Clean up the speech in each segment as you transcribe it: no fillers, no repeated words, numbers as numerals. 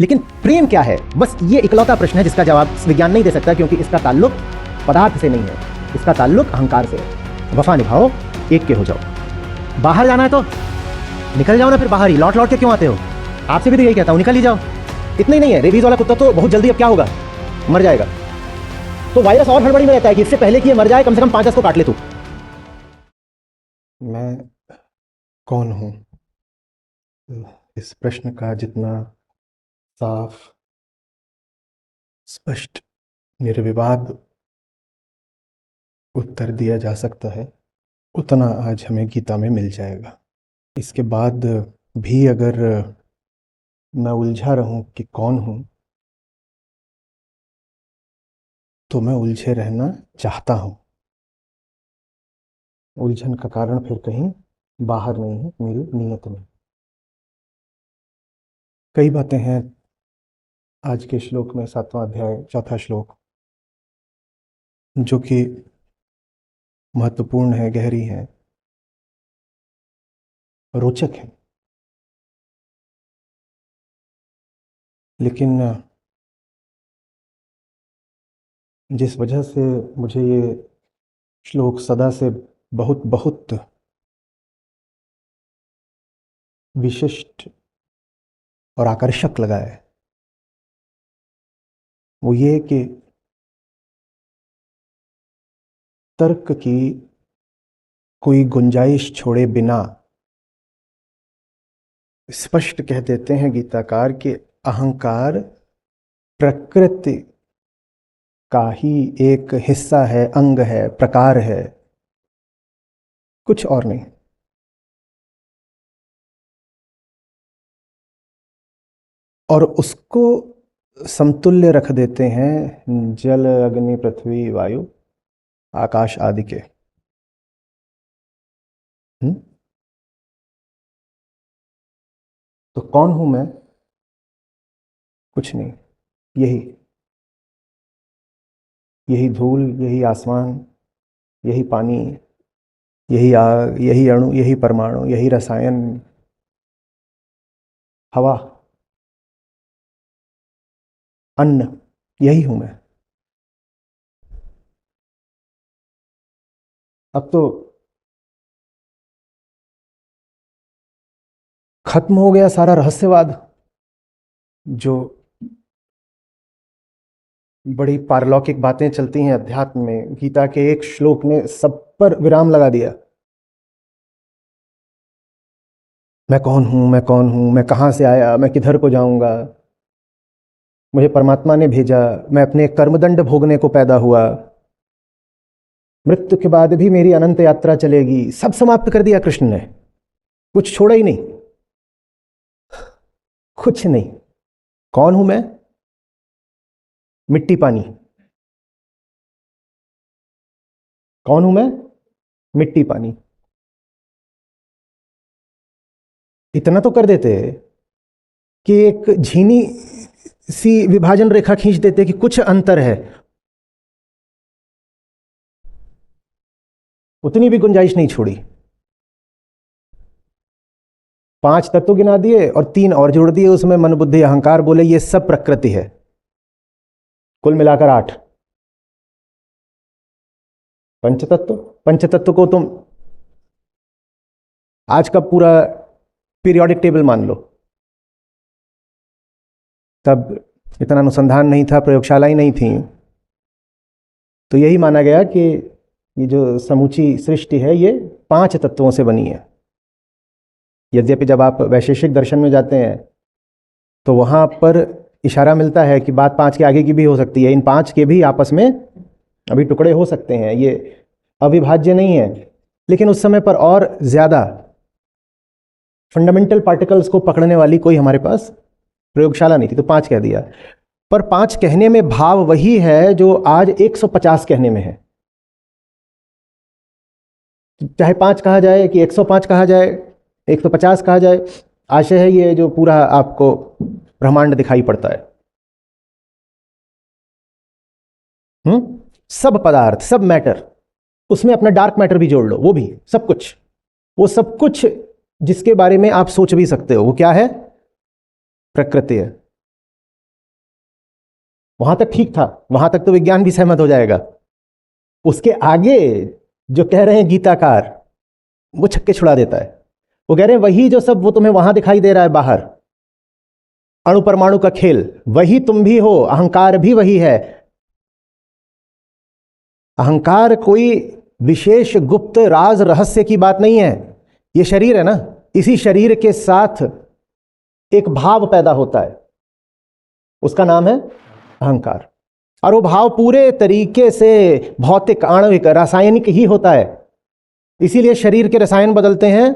लेकिन प्रेम क्या है, बस ये इकलौता प्रश्न है जिसका जवाब विज्ञान नहीं दे सकता, क्योंकि इसका ताल्लुक पदार्थ से नहीं है, इसका ताल्लुक अहंकार से है। वफा निभाओ, एक के हो जाओ। बाहर जाना है तो निकल जाओ ना, फिर बाहर ही लौट लौट के क्यों आते हो? आपसे भी तो यही कहता हूँ, निकल ही जाओ। इतना ही नहीं है, रेबीज वाला कुत्ता तो बहुत जल्दी अब क्या होगा, मर जाएगा। तो वायरस और हड़बड़ी में रहता है कि इससे पहले कि ये मर जाए कम से कम 5-10 को काट ले तू। मैं कौन हूँ? इस प्रश्न का जितना साफ, स्पष्ट, निर्विवाद उत्तर दिया जा सकता है, उतना आज हमें गीता में मिल जाएगा। इसके बाद भी अगर मैं उलझा रहूं कि कौन हूं, तो मैं उलझे रहना चाहता हूं। उलझन का कारण फिर कहीं बाहर नहीं है, मेरी नीयत में। कई बातें हैं आज के श्लोक में, 7वां अध्याय 4था श्लोक, जो कि महत्वपूर्ण है, गहरी है, रोचक है। लेकिन जिस वजह से मुझे ये श्लोक सदा से बहुत बहुत विशिष्ट और आकर्षक लगा है, वो ये कि तर्क की कोई गुंजाइश छोड़े बिना स्पष्ट कह देते हैं गीताकार कि अहंकार प्रकृति का ही एक हिस्सा है, अंग है, प्रकार है, कुछ और नहीं। और उसको समतुल्य रख देते हैं जल, अग्नि, पृथ्वी, वायु, आकाश आदि के। तो कौन हूं मैं? कुछ नहीं, यही धूल, यही आसमान, यही पानी, यही आग, यही अणु, यही परमाणु, यही रसायन, हवा, अन्न, यही हूं मैं। अब तो खत्म हो गया सारा रहस्यवाद, जो बड़ी पारलौकिक बातें चलती हैं अध्यात्म में। गीता के एक श्लोक ने सब पर विराम लगा दिया। मैं कौन हूं, मैं कौन हूं, मैं कहां से आया, मैं किधर को जाऊंगा, मुझे परमात्मा ने भेजा, मैं अपने कर्मदंड भोगने को पैदा हुआ, मृत्यु के बाद भी मेरी अनंत यात्रा चलेगी, सब समाप्त कर दिया कृष्ण ने, कुछ छोड़ा ही नहीं, कुछ नहीं। कौन हूं मैं? मिट्टी पानी। कौन हूं मैं? मिट्टी पानी। इतना तो कर देते कि एक झीनी सी विभाजन रेखा खींच देते कि कुछ अंतर है, उतनी भी गुंजाइश नहीं छोड़ी। 5 तत्व गिना दिए और 3 और जोड़ दिए उसमें, मन, बुद्धि, अहंकार, बोले ये सब प्रकृति है, कुल मिलाकर 8 पंचतत्व। पंचतत्व को तुम आज का पूरा पीरियोडिक टेबल मान लो। तब इतना अनुसंधान नहीं था, प्रयोगशालाएं नहीं थी, तो यही माना गया कि ये जो समूची सृष्टि है ये 5 तत्वों से बनी है। यद्यपि जब आप वैशेषिक दर्शन में जाते हैं तो वहां पर इशारा मिलता है कि बात 5 के आगे की भी हो सकती है, इन 5 के भी आपस में अभी टुकड़े हो सकते हैं, ये अविभाज्य नहीं है। लेकिन उस समय पर और ज्यादा फंडामेंटल पार्टिकल्स को पकड़ने वाली कोई हमारे पास प्रयोगशाला नहीं थी, तो 5 कह दिया। पर 5 कहने में भाव वही है जो आज 150 कहने में है। चाहे 5 कहा जाए कि 105 कहा जाए, 150 कहा जाए, आशय है ये जो पूरा आपको ब्रह्मांड दिखाई पड़ता है। सब पदार्थ, सब मैटर, उसमें अपना डार्क मैटर भी जोड़ लो, वो भी सब कुछ, वो सब कुछ जिसके बारे में आप सोच भी सकते हो, वो क्या है? प्रकृति है। वहां तक ठीक था, वहां तक तो विज्ञान भी सहमत हो जाएगा। उसके आगे जो कह रहे हैं गीताकार, वो छक्के छुड़ा देता है। वो कह रहे हैं वही जो सब वो तुम्हें वहां दिखाई दे रहा है बाहर, अणु परमाणु का खेल, वही तुम भी हो, अहंकार भी वही है। अहंकार कोई विशेष गुप्त राज रहस्य की बात नहीं है। ये शरीर है ना, इसी शरीर के साथ एक भाव पैदा होता है, उसका नाम है अहंकार। और वो भाव पूरे तरीके से भौतिक, आणविक, रासायनिक ही होता है। इसीलिए शरीर के रसायन बदलते हैं,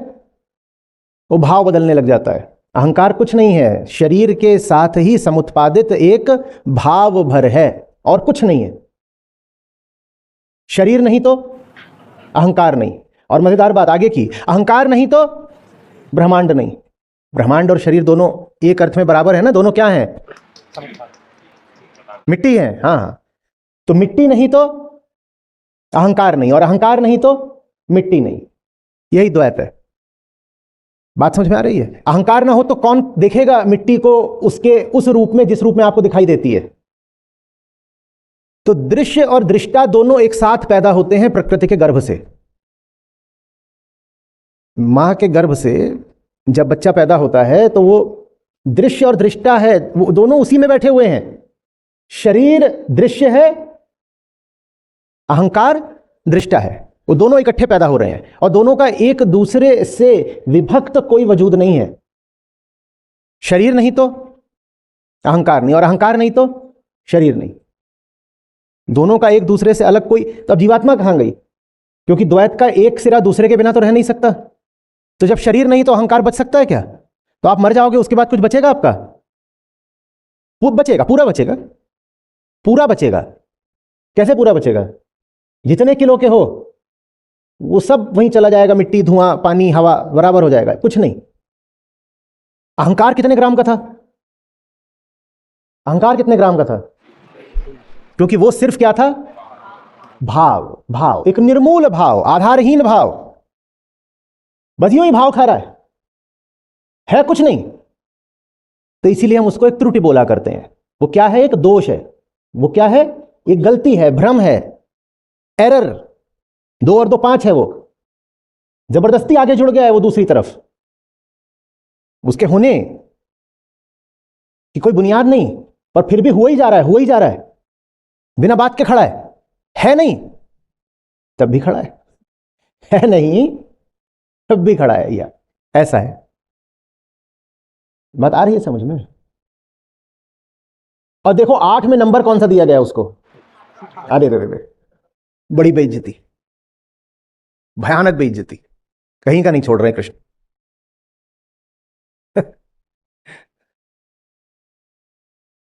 वो भाव बदलने लग जाता है। अहंकार कुछ नहीं है, शरीर के साथ ही समुत्पादित एक भाव भर है, और कुछ नहीं है। शरीर नहीं तो अहंकार नहीं। और मजेदार बात आगे की, अहंकार नहीं तो ब्रह्मांड नहीं। ब्रह्मांड और शरीर दोनों एक अर्थ में बराबर है ना, दोनों क्या हैं? मिट्टी है। हाँ हाँ, तो मिट्टी नहीं तो अहंकार नहीं, और अहंकार नहीं तो मिट्टी नहीं। यही द्वैत है। बात समझ में आ रही है? अहंकार ना हो तो कौन देखेगा मिट्टी को उसके उस रूप में जिस रूप में आपको दिखाई देती है? तो दृश्य और दृष्टा दोनों एक साथ पैदा होते हैं प्रकृति के गर्भ से। मां के गर्भ से जब बच्चा पैदा होता है तो वो दृश्य और दृष्टा है, वो दोनों उसी में बैठे हुए हैं। शरीर दृश्य है, अहंकार दृष्टा है। वो दोनों इकट्ठे पैदा हो रहे हैं, और दोनों का एक दूसरे से विभक्त कोई वजूद नहीं है। शरीर नहीं तो अहंकार नहीं, और अहंकार नहीं तो शरीर नहीं। दोनों का एक दूसरे से अलग कोई, तो अब जीवात्मा कहां गई? क्योंकि द्वैत का एक सिरा दूसरे के बिना तो रह नहीं सकता। तो जब शरीर नहीं तो अहंकार बच सकता है क्या? तो आप मर जाओगे, उसके बाद कुछ बचेगा आपका? वो बचेगा, पूरा बचेगा, पूरा बचेगा। कैसे पूरा बचेगा? जितने किलो के हो वो सब वहीं चला जाएगा, मिट्टी, धुआं, पानी, हवा बराबर हो जाएगा, कुछ नहीं। अहंकार कितने ग्राम का था? अहंकार कितने ग्राम का था? क्योंकि वो सिर्फ क्या था? भाव। भाव, एक निर्मूल भाव, आधारहीन भाव, बस यूं ही भाव खा रहा है कुछ नहीं। तो इसीलिए हम उसको एक त्रुटि बोला करते हैं। वो क्या है? एक दोष है। वो क्या है? एक गलती है, भ्रम है, एरर। 2 और 2 5 है। वो जबरदस्ती आगे जुड़ गया है वो दूसरी तरफ। उसके होने की कोई बुनियाद नहीं, पर फिर भी हुआ ही जा रहा है, हुआ ही जा रहा है, बिना बात के खड़ा है नहीं तब भी खड़ा है नहीं तब भी खड़ा है। या ऐसा है। बात आ रही है समझ में? और देखो 8 में नंबर कौन सा दिया गया उसको? अरे रे रे, बड़ी बेइज्जती, भयानक बेइज्जती, कहीं का नहीं छोड़ रहे कृष्ण।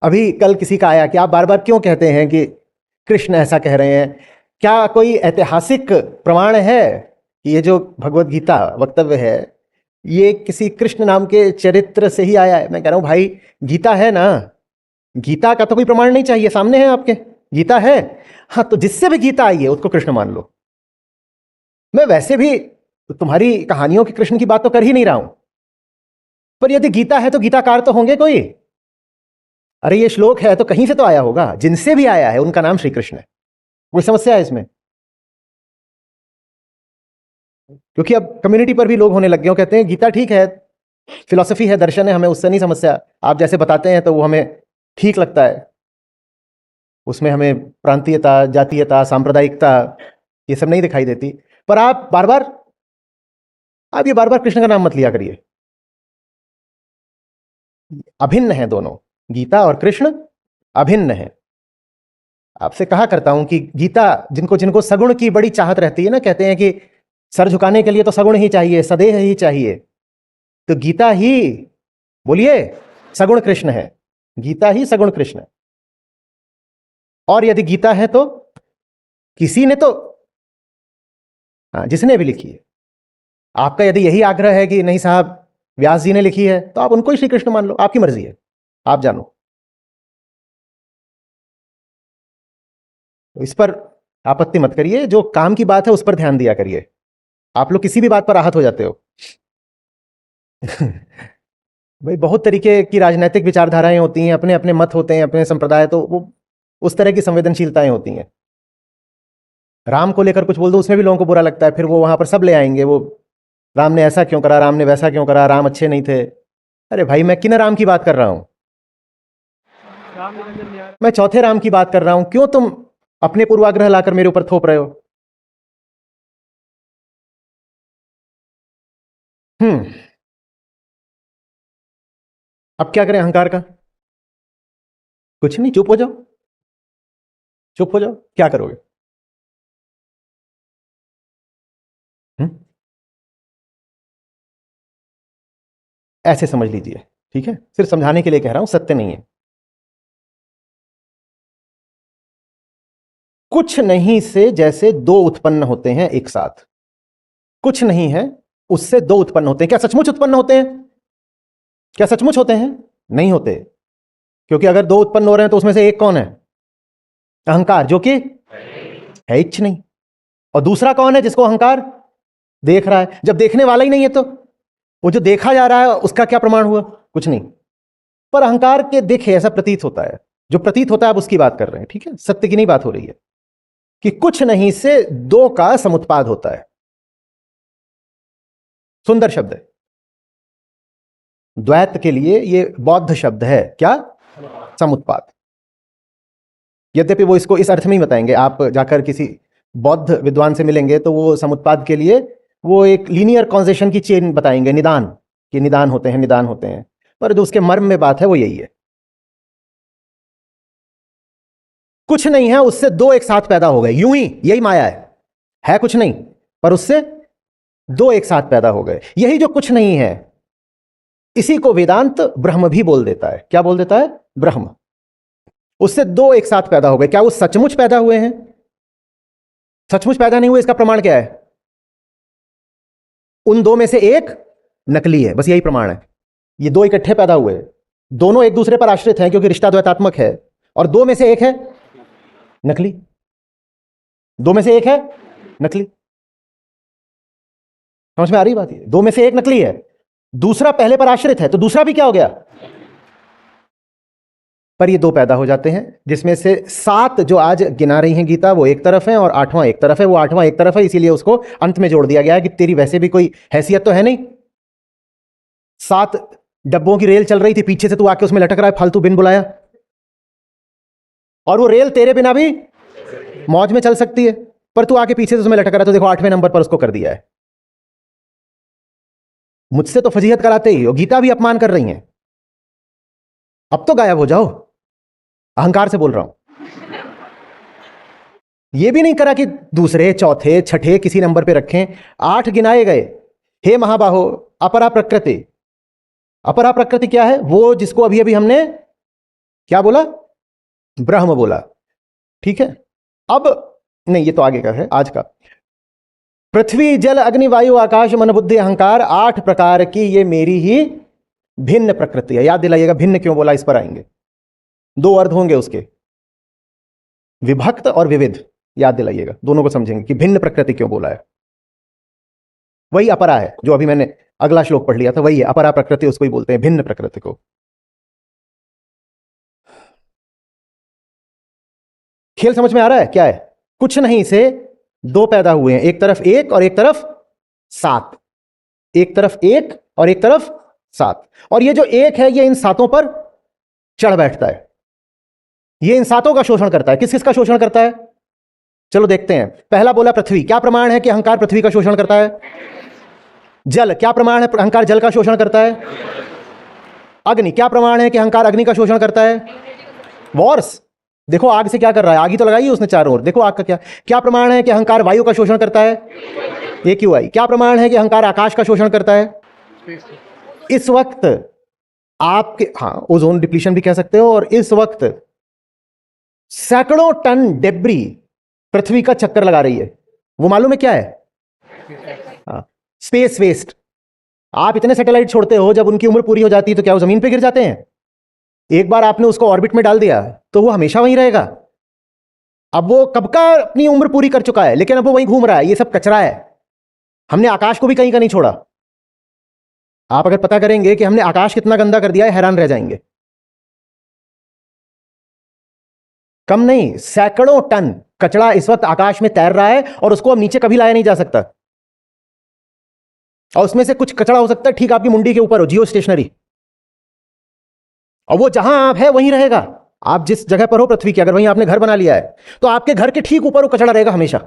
अभी कल किसी का आया कि आप बार बार क्यों कहते हैं कि कृष्ण ऐसा कह रहे हैं? क्या कोई ऐतिहासिक प्रमाण है कि ये जो भगवत गीता वक्तव्य है ये किसी कृष्ण नाम के चरित्र से ही आया है? मैं कह रहा हूं भाई, गीता है ना, गीता का तो कोई प्रमाण नहीं चाहिए, सामने है आपके, गीता है। हाँ, तो जिससे भी गीता आई है उसको कृष्ण मान लो। मैं वैसे भी तुम्हारी कहानियों के कृष्ण की बात तो कर ही नहीं रहा हूं, पर यदि गीता है तो गीताकार तो होंगे कोई। अरे ये श्लोक है तो कहीं से तो आया होगा, जिनसे भी आया है उनका नाम श्री कृष्ण है। कोई समस्या है इसमें? क्योंकि अब कम्युनिटी पर भी लोग होने लग गए, कहते हैं गीता ठीक है, फिलॉसफी है, दर्शन है, हमें उससे नहीं समस्या, आप जैसे बताते हैं तो वो हमें ठीक लगता है, उसमें हमें प्रांतीयता, जातीयता, सांप्रदायिकता ये सब नहीं दिखाई देती। पर आप ये बार बार कृष्ण का नाम मत लिया करिए। अभिन्न है दोनों, गीता और कृष्ण अभिन्न है। आपसे कहा करता हूं कि गीता, जिनको जिनको सगुण की बड़ी चाहत रहती है ना, कहते हैं कि सर झुकाने के लिए तो सगुण ही चाहिए, सदेह ही चाहिए, तो गीता ही, बोलिए, सगुण कृष्ण है। गीता ही सगुण कृष्ण है। और यदि गीता है तो किसी ने तो, जिसने भी लिखी है, आपका यदि यही आग्रह है कि नहीं साहब व्यास जी ने लिखी है, तो आप उनको ही श्री कृष्ण मान लो, आपकी मर्जी है, आप जानो। तो इस पर आपत्ति मत करिए, जो काम की बात है उस पर ध्यान दिया करिए। आप लोग किसी भी बात पर आहत हो जाते हो। भाई बहुत तरीके की राजनीतिक विचारधाराएं होती हैं, अपने अपने मत होते हैं, अपने संप्रदाय, तो वो उस तरह की संवेदनशीलताएं होती हैं। राम को लेकर कुछ बोल दो, उसमें भी लोगों को बुरा लगता है, फिर वो वहां पर सब ले आएंगे, वो राम ने ऐसा क्यों करा, राम ने वैसा क्यों करा, राम अच्छे नहीं थे। अरे भाई, मैं किन राम की बात कर रहा हूं? मैं चौथे राम की बात कर रहा हूं। क्यों तुम अपने पूर्वाग्रह लाकर मेरे ऊपर थोप रहे हो? अब क्या करें अहंकार का? कुछ नहीं, चुप हो जाओ, चुप हो जाओ। क्या करोगे? ऐसे समझ लीजिए, ठीक है? सिर्फ समझाने के लिए कह रहा हूं, सत्य नहीं है। कुछ नहीं से जैसे दो उत्पन्न होते हैं एक साथ, कुछ नहीं है उससे दो उत्पन्न होते हैं। क्या सचमुच उत्पन्न होते हैं? क्या सचमुच होते हैं? नहीं होते। क्योंकि अगर दो उत्पन्न हो रहे हैं तो उसमें से एक कौन है? अहंकार, जो कि है इच्छ नहीं। और दूसरा कौन है जिसको अहंकार देख रहा है? जब देखने वाला ही नहीं है तो वो जो देखा जा रहा है उसका क्या प्रमाण हुआ? कुछ नहीं। पर अहंकार के देखे ऐसा प्रतीत होता है, जो प्रतीत होता है आप उसकी बात कर रहे हैं, ठीक है? सत्य की नहीं बात हो रही है कि कुछ नहीं से दो का समुत्पाद होता है। सुंदर शब्द है। द्वैत के लिए ये बौद्ध शब्द है। क्या? समुत्पाद। यद्यपि वो इसको इस अर्थ में ही बताएंगे, आप जाकर किसी बौद्ध विद्वान से मिलेंगे तो वो समुत्पाद के लिए वो एक लीनियर कॉन्जेशन की चेन बताएंगे, निदान, कि निदान होते हैं, निदान होते हैं। पर जो उसके मर्म में बात है वो यही है, कुछ नहीं है उससे दो एक साथ पैदा हो गए। यूं ही, यही माया है कुछ नहीं, पर उससे दो एक साथ पैदा हो गए। यही जो कुछ नहीं है, इसी को वेदांत ब्रह्म भी बोल देता है। क्या बोल देता है? ब्रह्म। उससे दो एक साथ पैदा हो गए। क्या वो सचमुच पैदा हुए हैं? सचमुच पैदा नहीं हुए, इसका प्रमाण क्या है? उन दो में से एक नकली है, बस यही प्रमाण है। ये दो इकट्ठे पैदा हुए, दोनों एक दूसरे पर आश्रित हैं क्योंकि रिश्ता द्वैतात्मक है, और दो में से एक है नकली। दो में से एक है नकली। समझ में आ रही बात? ये दो में से एक नकली है, दूसरा पहले पर आश्रित है, तो दूसरा भी क्या हो गया? पर ये दो पैदा हो जाते हैं, जिसमें से 7 जो आज गिना रही हैं गीता वो एक तरफ है और 8वां एक तरफ है। वो 8वां एक तरफ है, इसीलिए उसको अंत में जोड़ दिया गया है कि तेरी वैसे भी कोई हैसियत तो है नहीं। 7 डब्बों की रेल चल रही थी, पीछे से तू आके उसमें लटक रहा है फालतू बिन बुलाया, और वो रेल तेरे बिना भी मौज में चल सकती है, पर तू आके पीछे से उसमें लटक रहा है। तो देखो 8वें नंबर पर उसको कर दिया है। मुझसे तो फजीहत कराते ही हो, गीता भी अपमान कर रही हैं। अब तो गायब हो जाओ, अहंकार से बोल रहा हूं। यह भी नहीं करा कि दूसरे, चौथे, छठे किसी नंबर पे रखें, 8 गिनाए गए। हे महाबाहो, अपरा प्रकृति। अपरा प्रकृति क्या है? वो जिसको अभी अभी हमने क्या बोला? ब्रह्म बोला, ठीक है? अब नहीं, ये तो आगे का है, आज का। पृथ्वी, जल, अग्नि, वायु, आकाश, मन, बुद्धि, अहंकार, 8 प्रकार की ये मेरी ही भिन्न प्रकृति है। याद दिलाइएगा, भिन्न क्यों बोला, इस पर आएंगे। 2 अर्थ होंगे उसके, विभक्त और विविध। याद दिलाइएगा, दोनों को समझेंगे कि भिन्न प्रकृति क्यों बोला है। वही अपरा है जो अभी मैंने अगला श्लोक पढ़ लिया था, वही है अपरा प्रकृति, उसको ही बोलते हैं, भिन्न प्रकृति को। खेल समझ में आ रहा है? क्या है? कुछ नहीं से दो पैदा हुए हैं, एक तरफ एक और एक तरफ 7। एक तरफ एक और एक तरफ 7, और ये जो एक है ये इन 7ओं पर चढ़ बैठता है, ये इन 7ओं का शोषण करता है। किस किस का शोषण करता है? चलो देखते हैं। पहला बोला पृथ्वी, क्या प्रमाण है कि अहंकार पृथ्वी का शोषण करता है? जल, क्या प्रमाण है अहंकार जल का शोषण करता है? अग्नि, क्या प्रमाण है कि अहंकार अग्नि का शोषण करता है? वॉर्स, देखो आग से क्या कर रहा है, आग ही तो लगाई है उसने चारों ओर, देखो आग का क्या। क्या प्रमाण है कि अहंकार वायु का शोषण करता है? AQI। क्या प्रमाण है कि अहंकार आकाश का शोषण करता है? इस वक्त आपके, हाँ, ओजोन डिप्लीशन भी कह सकते हो। और इस वक्त सैकड़ों टन डेब्री पृथ्वी का चक्कर लगा रही है। वो मालूम है क्या है? हाँ, स्पेस वेस्ट। आप इतने सैटेलाइट छोड़ते हो, जब उनकी उम्र पूरी हो जाती है तो क्या वो जमीन पे गिर जाते हैं? एक बार आपने उसको ऑर्बिट में डाल दिया तो वो हमेशा वहीं रहेगा। अब वो कब का अपनी उम्र पूरी कर चुका है, लेकिन अब वो वहीं घूम रहा है। ये सब कचरा है। हमने आकाश को भी कहीं का नहीं छोड़ा। आप अगर पता करेंगे कि हमने आकाश कितना गंदा कर दिया है, हैरान रह जाएंगे। कम नहीं, सैकड़ों टन कचरा इस वक्त आकाश में तैर रहा है और उसको अब नीचे कभी लाया नहीं जा सकता। और उसमें से कुछ कचरा हो सकता है ठीक आपकी मुंडी के ऊपर हो, जियो स्टेशनरी, और वो जहां आप है वहीं रहेगा। आप जिस जगह पर हो पृथ्वी की, अगर वहीं आपने घर बना लिया है तो आपके घर के ठीक ऊपर वो कचरा रहेगा हमेशा।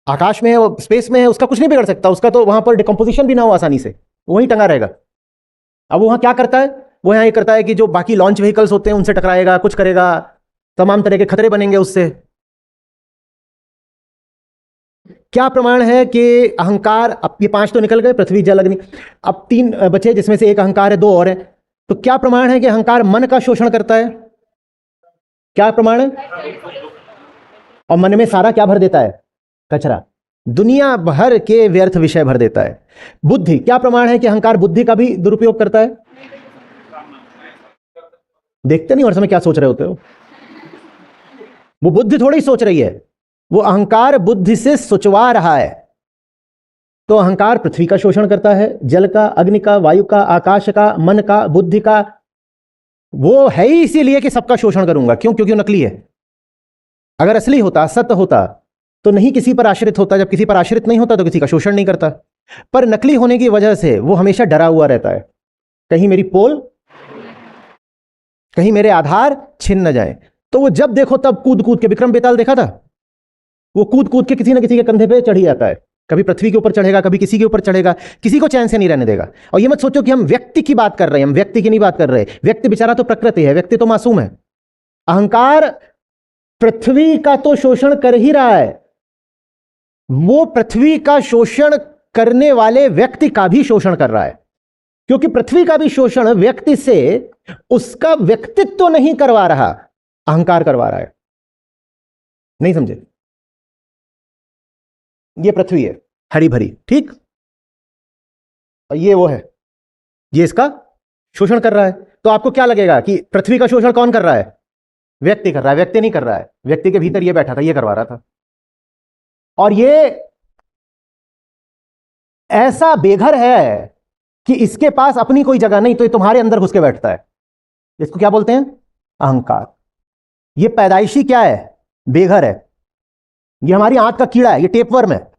आकाश में है, वो स्पेस में है, उसका कुछ नहीं बिगड़ सकता, उसका तो वहां पर डिकम्पोजिशन भी ना हो आसानी से, वहीं टंगा रहेगा। अब वो वहां क्या करता है? वो यहां ये करता है कि जो बाकी लॉन्च व्हीकल्स होते हैं उनसे टकराएगा, कुछ करेगा, तमाम तरह के खतरे बनेंगे उससे। क्या प्रमाण है कि अहंकार, अब ये 5 तो निकल गए, पृथ्वी जल अग्नि, अब 3 बचे, जिसमें से एक अहंकार है, 2 और है। तो क्या प्रमाण है कि अहंकार मन का शोषण करता है? क्या प्रमाण है? और मन में सारा क्या भर देता है? कचरा, दुनिया भर के व्यर्थ विषय भर देता है। बुद्धि, क्या प्रमाण है कि अहंकार बुद्धि का भी दुरुपयोग करता है? देखते नहीं और समय क्या सोच रहे होते हो? वो बुद्धि थोड़ी सोच रही है, वो अहंकार बुद्धि से सोचवा रहा है। तो अहंकार पृथ्वी का शोषण करता है, जल का, अग्नि का, वायु का, आकाश का, मन का, बुद्धि का। वो है ही इसीलिए कि सबका शोषण करूंगा। क्यों? क्योंकि वो नकली है। अगर असली होता, सत्य होता, तो नहीं किसी पर आश्रित होता। जब किसी पर आश्रित नहीं होता तो किसी का शोषण नहीं करता। पर नकली होने की वजह से वो हमेशा डरा हुआ रहता है, कहीं मेरी पोल, कहीं मेरे आधार छिन न जाए। तो वो जब देखो तब कूद कूद के, विक्रम बेताल देखा था, वो कूद कूद के किसी न किसी के कंधे पे चढ़ ही जाता है। कभी पृथ्वी के ऊपर चढ़ेगा, कभी किसी के ऊपर चढ़ेगा, किसी को चैन से नहीं रहने देगा। और ये मत सोचो कि हम व्यक्ति की बात कर रहे हैं, हम व्यक्ति की नहीं बात कर रहे। व्यक्ति बेचारा तो प्रकृति है, व्यक्ति तो मासूम है। अहंकार पृथ्वी का तो शोषण कर ही रहा है, वो पृथ्वी का शोषण करने वाले व्यक्ति का भी शोषण कर रहा है। क्योंकि पृथ्वी का भी शोषण व्यक्ति से उसका व्यक्तित्व तो नहीं करवा रहा, अहंकार करवा रहा है। नहीं समझे? ये पृथ्वी है हरी भरी, ठीक, और ये वो है, ये इसका शोषण कर रहा है। तो आपको क्या लगेगा कि पृथ्वी का शोषण कौन कर रहा है? व्यक्ति कर रहा है। व्यक्ति नहीं कर रहा है, व्यक्ति के भीतर ये बैठा था, ये करवा रहा था। और ये ऐसा बेघर है कि इसके पास अपनी कोई जगह नहीं, तो ये तुम्हारे अंदर घुस के बैठता है। इसको क्या बोलते हैं? अहंकार। ये पैदाइशी क्या है? बेघर है। ये हमारी आंत का कीड़ा है, ये टेपवर्म है,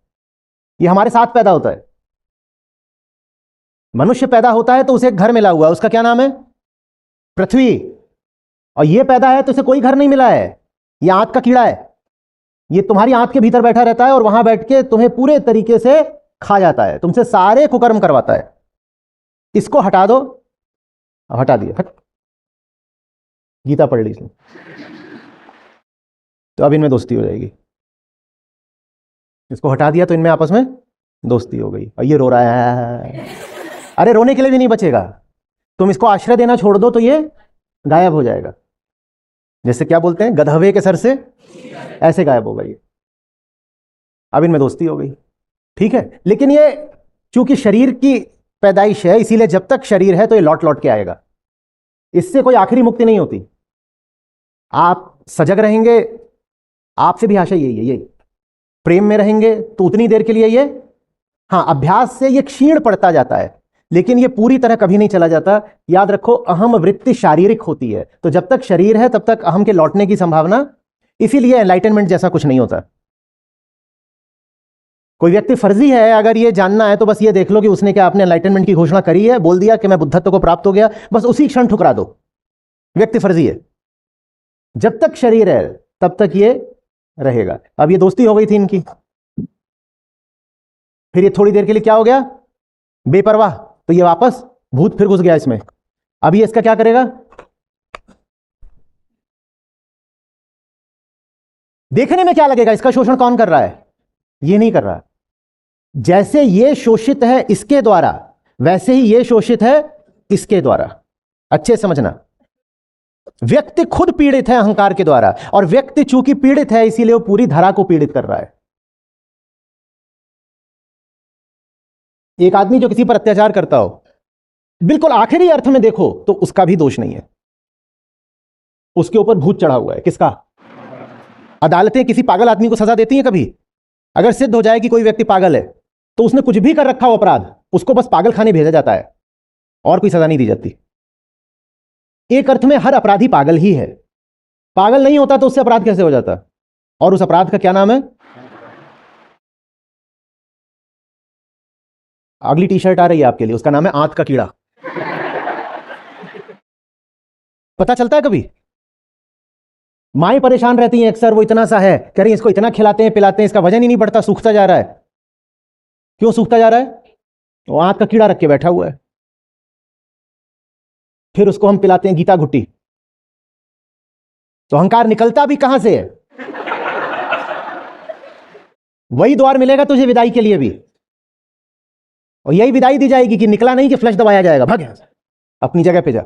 ये हमारे साथ पैदा होता है। मनुष्य पैदा होता है तो उसे एक घर मिला हुआ है, उसका क्या नाम है? पृथ्वी। और ये पैदा है तो इसे कोई घर नहीं मिला है, ये आंत का कीड़ा है। ये तुम्हारी आंत के भीतर बैठा रहता है और वहां बैठ के तुम्हें पूरे तरीके से खा जाता है, तुमसे सारे कुकर्म करवाता है। इसको हटा दो, अब हटा दिया, हट, गीता पढ़ ली इसने, तो अब इनमें दोस्ती हो जाएगी। इसको हटा दिया तो इनमें आपस में दोस्ती हो गई। और ये रो रहा है, अरे रोने के लिए भी नहीं बचेगा। तुम इसको आश्रय देना छोड़ दो तो ये गायब हो जाएगा। जैसे क्या बोलते हैं, गधवे के सर से ऐसे गायब हो गई। अब इनमें दोस्ती हो गई, ठीक है। लेकिन ये चूंकि शरीर की पैदाइश है, इसीलिए जब तक शरीर है तो ये लौट लौट के आएगा, इससे कोई आखिरी मुक्ति नहीं होती। आप सजग रहेंगे, आपसे भी आशा यही है, यही प्रेम में रहेंगे तो उतनी देर के लिए ये, हाँ, अभ्यास से ये क्षीण पड़ता जाता है, लेकिन ये पूरी तरह कभी नहीं चला जाता। याद रखो, अहम वृत्ति शारीरिक होती है, तो जब तक शरीर है तब तक अहम के लौटने की संभावना, इसीलिए एनलाइटनमेंट जैसा कुछ नहीं होता। कोई व्यक्ति फर्जी है, अगर ये जानना है तो बस ये देख लो कि उसने क्या आपने एनलाइटनमेंट की घोषणा करी है, बोल दिया कि मैं बुद्धत्व को प्राप्त हो गया, बस उसी क्षण ठुकरा दो, व्यक्ति फर्जी है। जब तक शरीर है तब तक ये रहेगा। अब ये दोस्ती हो गई थी इनकी, फिर ये थोड़ी देर के लिए क्या हो गया? बेपरवाह। तो ये वापस भूत फिर घुस गया इसमें। अब ये इसका क्या करेगा? देखने में क्या लगेगा, इसका शोषण कौन कर रहा है? ये नहीं कर रहा। जैसे ये शोषित है इसके द्वारा, वैसे ही ये शोषित है इसके द्वारा। अच्छे समझना, व्यक्ति खुद पीड़ित है अहंकार के द्वारा, और व्यक्ति चूंकि पीड़ित है इसीलिए वो पूरी धरा को पीड़ित कर रहा है। एक आदमी जो किसी पर अत्याचार करता हो, बिल्कुल आखिरी अर्थ में देखो तो उसका भी दोष नहीं है, उसके ऊपर भूत चढ़ा हुआ है। किसका? अदालतें किसी पागल आदमी को सजा देती हैं कभी? अगर सिद्ध हो जाए कि कोई व्यक्ति पागल है तो उसने कुछ भी कर रखा हो अपराध, उसको बस पागल खाने भेजा जाता है और कोई सजा नहीं दी जाती। एक अर्थ में हर अपराधी पागल ही है। पागल नहीं होता तो उससे अपराध कैसे हो जाता? और उस अपराध का क्या नाम है? अगली टी शर्ट आ रही है आपके लिए, उसका नाम है आंत का कीड़ा। पता चलता है कभी? माएं परेशान रहती हैं अक्सर, वो इतना सा है, कह रही इसको इतना खिलाते हैं पिलाते हैं, इसका वजन ही नहीं बढ़ता, सूखता जा रहा है। क्यों सूखता जा रहा है? वो आंत का कीड़ा रख के बैठा हुआ है। फिर उसको हम पिलाते हैं गीता घुट्टी, तो अहंकार निकलता भी कहां से है? वही द्वार मिलेगा तुझे विदाई के लिए भी, और यही विदाई दी जाएगी कि निकला नहीं कि फ्लश दबाया जाएगा, भाग यहां से, अपनी जगह पे जा।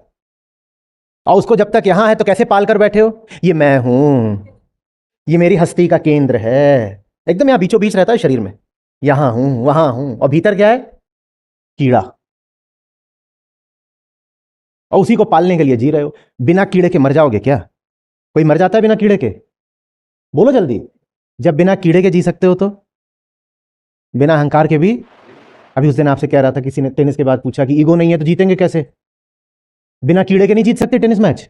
और उसको जब तक यहां है तो कैसे पाल कर बैठे हो? ये मैं हूं, ये मेरी हस्ती का केंद्र है, एकदम यहां बीचों बीच रहता है शरीर में, यहां हूं वहां हूं, और भीतर क्या है? कीड़ा। और उसी को पालने के लिए जी रहे हो। बिना कीड़े के मर जाओगे क्या? कोई मर जाता है बिना कीड़े के? बोलो जल्दी। जब बिना कीड़े के जी सकते हो तो बिना अहंकार के भी? अभी उस दिन आपसे कह रहा था, किसी ने टेनिस के बाद पूछा कि ईगो नहीं है तो जीतेंगे कैसे? बिना कीड़े के नहीं जीत सकते टेनिस मैच,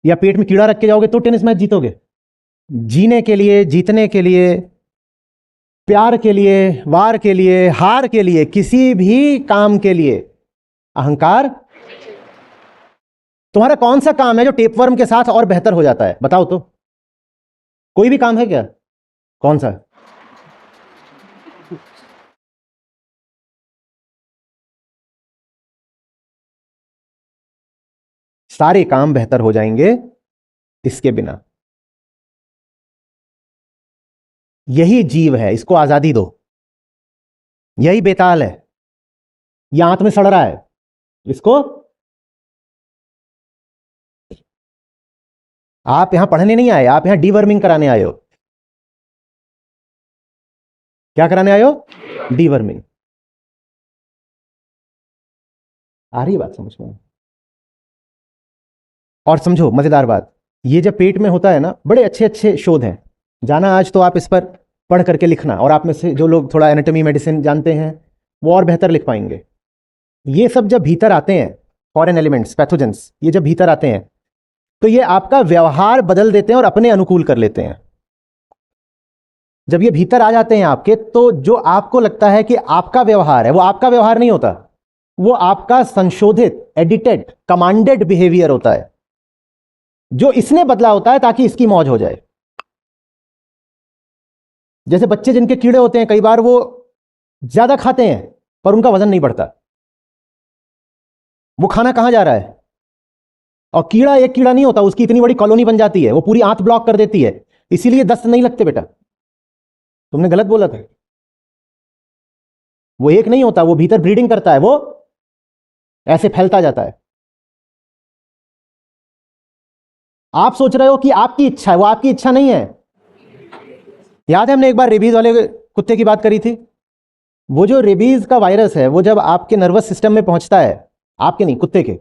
या पेट में कीड़ा रख के जाओगे तो टेनिस मैच जीतोगे? जीने के लिए, जीतने के लिए, प्यार के लिए, वार के लिए, हार के लिए, किसी भी काम के लिए अहंकार। तुम्हारा कौन सा काम है जो टेपवर्म के साथ और बेहतर हो जाता है? बताओ तो। कोई भी काम है क्या? कौन सा? सारे काम बेहतर हो जाएंगे इसके बिना। यही जीव है, इसको आजादी दो। यही बेताल है, यह आंत में सड़ रहा है, इसको। आप यहां पढ़ने नहीं आए, आप यहां डीवर्मिंग कराने आए हो। क्या कराने आए हो? डीवर्मिंग। आ रही है बात समझ में? और समझो मजेदार बात, ये जब पेट में होता है ना, बड़े अच्छे अच्छे शोध हैं, जाना आज तो आप इस पर पढ़ करके लिखना, और आप में से जो लोग थोड़ा एनाटॉमी मेडिसिन जानते हैं वो और बेहतर लिख पाएंगे। ये सब जब भीतर आते हैं, फॉरेन एलिमेंट्स, पैथोजेंस, ये जब भीतर आते हैं तो ये आपका व्यवहार बदल देते हैं और अपने अनुकूल कर लेते हैं। जब ये भीतर आ जाते हैं आपके, तो जो आपको लगता है कि आपका व्यवहार है, वो आपका व्यवहार नहीं होता, वो आपका संशोधित, एडिटेड, कमांडेड बिहेवियर होता है, जो इसने बदला होता है ताकि इसकी मौज हो जाए। जैसे बच्चे जिनके कीड़े होते हैं, कई बार वो ज्यादा खाते हैं पर उनका वजन नहीं बढ़ता। वो खाना कहां जा रहा है? और कीड़ा एक कीड़ा नहीं होता, उसकी इतनी बड़ी कॉलोनी बन जाती है, वो पूरी आंत ब्लॉक कर देती है, इसीलिए दस्त नहीं लगते बेटा। तुमने गलत बोला था। वो एक नहीं होता, वो भीतर ब्रीडिंग करता है, वो ऐसे फैलता जाता है। आप सोच रहे हो कि आपकी इच्छा है, वो आपकी इच्छा नहीं है। याद है हमने एक बार रेबीज वाले कुत्ते की बात करी थी? वो जो रेबीज का वायरस है, वो जब आपके नर्वस सिस्टम में पहुंचता है, आपके नहीं, कुत्ते के,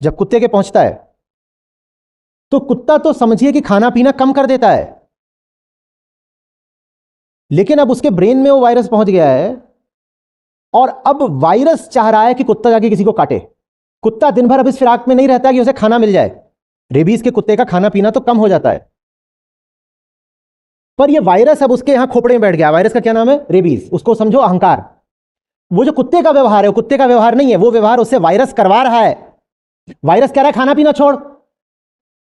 जब कुत्ते के पहुंचता है तो कुत्ता तो समझिए कि खाना पीना कम कर देता है, लेकिन अब उसके ब्रेन में वो वायरस पहुंच गया है, और अब वायरस चाह रहा है कि कुत्ता जाके किसी को काटे। कुत्ता दिन भर अब इस फिराक में नहीं रहता कि उसे खाना मिल जाए। रेबीज के कुत्ते का खाना पीना तो कम हो जाता है, पर यह वायरस अब उसके यहां खोपड़े में बैठ गया। वायरस का क्या नाम है? रेबीज। उसको समझो अहंकार। वो जो कुत्ते का व्यवहार है, वो कुत्ते का व्यवहार नहीं है, वो व्यवहार उससे वायरस करवा रहा है। वायरस कह रहा है खाना पीना छोड़,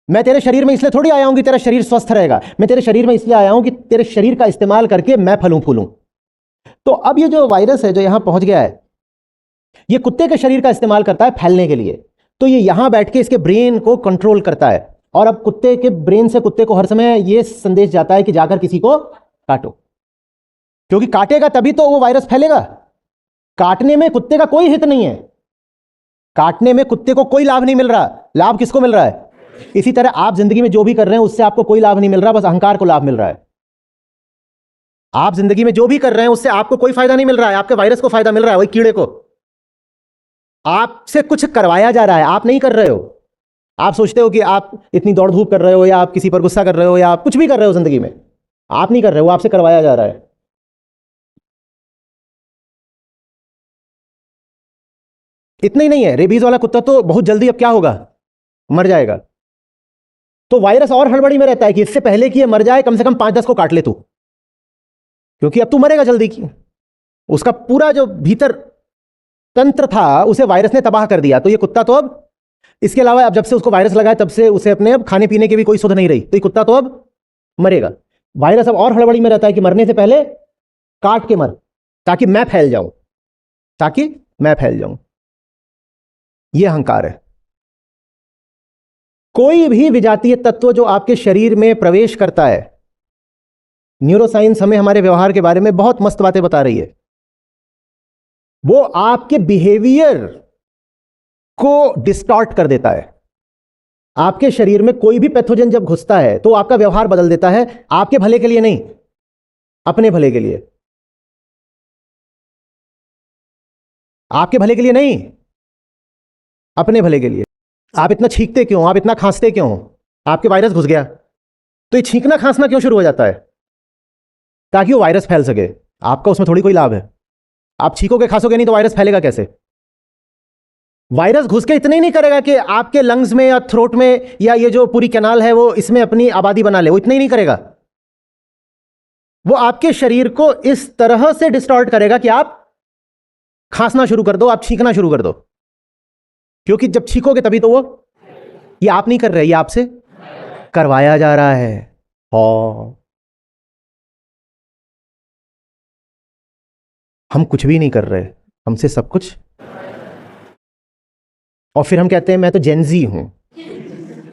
मैं तेरे शरीर में इसलिए थोड़ी आया हूं कि तेरा शरीर स्वस्थ रहेगा, मैं तेरे शरीर में इसलिए आया हूं कि तेरे शरीर का इस्तेमाल करके मैं फलूं फूलूं। तो अब ये जो वायरस है जो यहां पहुंच गया है, ये कुत्ते के शरीर का इस्तेमाल करता है फैलने के लिए, तो ये यहां बैठ के इसके ब्रेन को कंट्रोल करता है, और अब कुत्ते के ब्रेन से कुत्ते को हर समय ये संदेश जाता है कि जाकर किसी को काटो, क्योंकि काटेगा तभी तो वो वायरस फैलेगा। काटने में कुत्ते का कोई हित नहीं है, काटने में कुत्ते को कोई लाभ नहीं मिल रहा। लाभ किसको मिल रहा है? इसी तरह आप जिंदगी में जो भी कर रहे हैं उससे आपको कोई लाभ नहीं मिल रहा, बस अहंकार को लाभ मिल रहा है। आप जिंदगी में जो भी कर रहे हैं उससे आपको कोई फायदा नहीं मिल रहा है, आपके वायरस को फायदा मिल रहा है, वही कीड़े को। आपसे कुछ करवाया जा रहा है, आप नहीं कर रहे हो। आप सोचते हो कि आप इतनी दौड़ धूप कर रहे हो, या आप किसी पर गुस्सा कर रहे हो, या आप कुछ भी कर रहे हो जिंदगी में, आप नहीं कर रहे हो, आपसे करवाया जा रहा है। इतना ही नहीं है, रेबीज वाला कुत्ता तो बहुत जल्दी अब क्या होगा, मर जाएगा। तो वायरस और हड़बड़ी में रहता है कि इससे पहले कि ये मर जाए कम से कम 5-10 को काट ले तू, क्योंकि अब तू मरेगा जल्दी की। उसका पूरा जो भीतर तंत्र था उसे वायरस ने तबाह कर दिया। तो ये कुत्ता तो अब, इसके अलावा अब जब से उसको वायरस लगा है तब से उसे अपने अब खाने पीने की भी कोई सुध नहीं रही, तो ये कुत्ता तो अब मरेगा। वायरस अब और हड़बड़ी में रहता है कि मरने से पहले काट के मर, ताकि मैं फैल जाऊं, ताकि मैं फैल जाऊं। यह अहंकार है। कोई भी विजातीय तत्व जो आपके शरीर में प्रवेश करता है, न्यूरोसाइंस हमें हमारे व्यवहार के बारे में बहुत मस्त बातें बता रही है, वो आपके बिहेवियर को डिस्टॉर्ट कर देता है। आपके शरीर में कोई भी पैथोजन जब घुसता है तो आपका व्यवहार बदल देता है, आपके भले के लिए नहीं, अपने भले के लिए। आपके भले के लिए नहीं, अपने भले के लिए। आप इतना छींकते क्यों, आप इतना खांसते क्यों? आपके वायरस घुस गया, तो ये छींकना खांसना क्यों शुरू हो जाता है? ताकि वो वायरस फैल सके। आपका उसमें थोड़ी कोई लाभ है। आप छींकोगे खांसोगे नहीं तो वायरस फैलेगा कैसे? वायरस घुस के इतना ही नहीं करेगा कि आपके लंग्स में या थ्रोट में या ये जो पूरी कैनाल है वो इसमें अपनी आबादी बना ले, वो इतना ही नहीं करेगा। वो आपके शरीर को इस तरह से डिस्टॉर्ट करेगा कि आप खांसना शुरू कर दो, आप छींकना शुरू कर दो। क्योंकि जब छींकोगे तभी तो वो, ये आप नहीं कर रहे, ये आपसे करवाया जा रहा है। हम कुछ भी नहीं कर रहे, हमसे सब कुछ। और फिर हम कहते हैं मैं तो जेनजी हूं,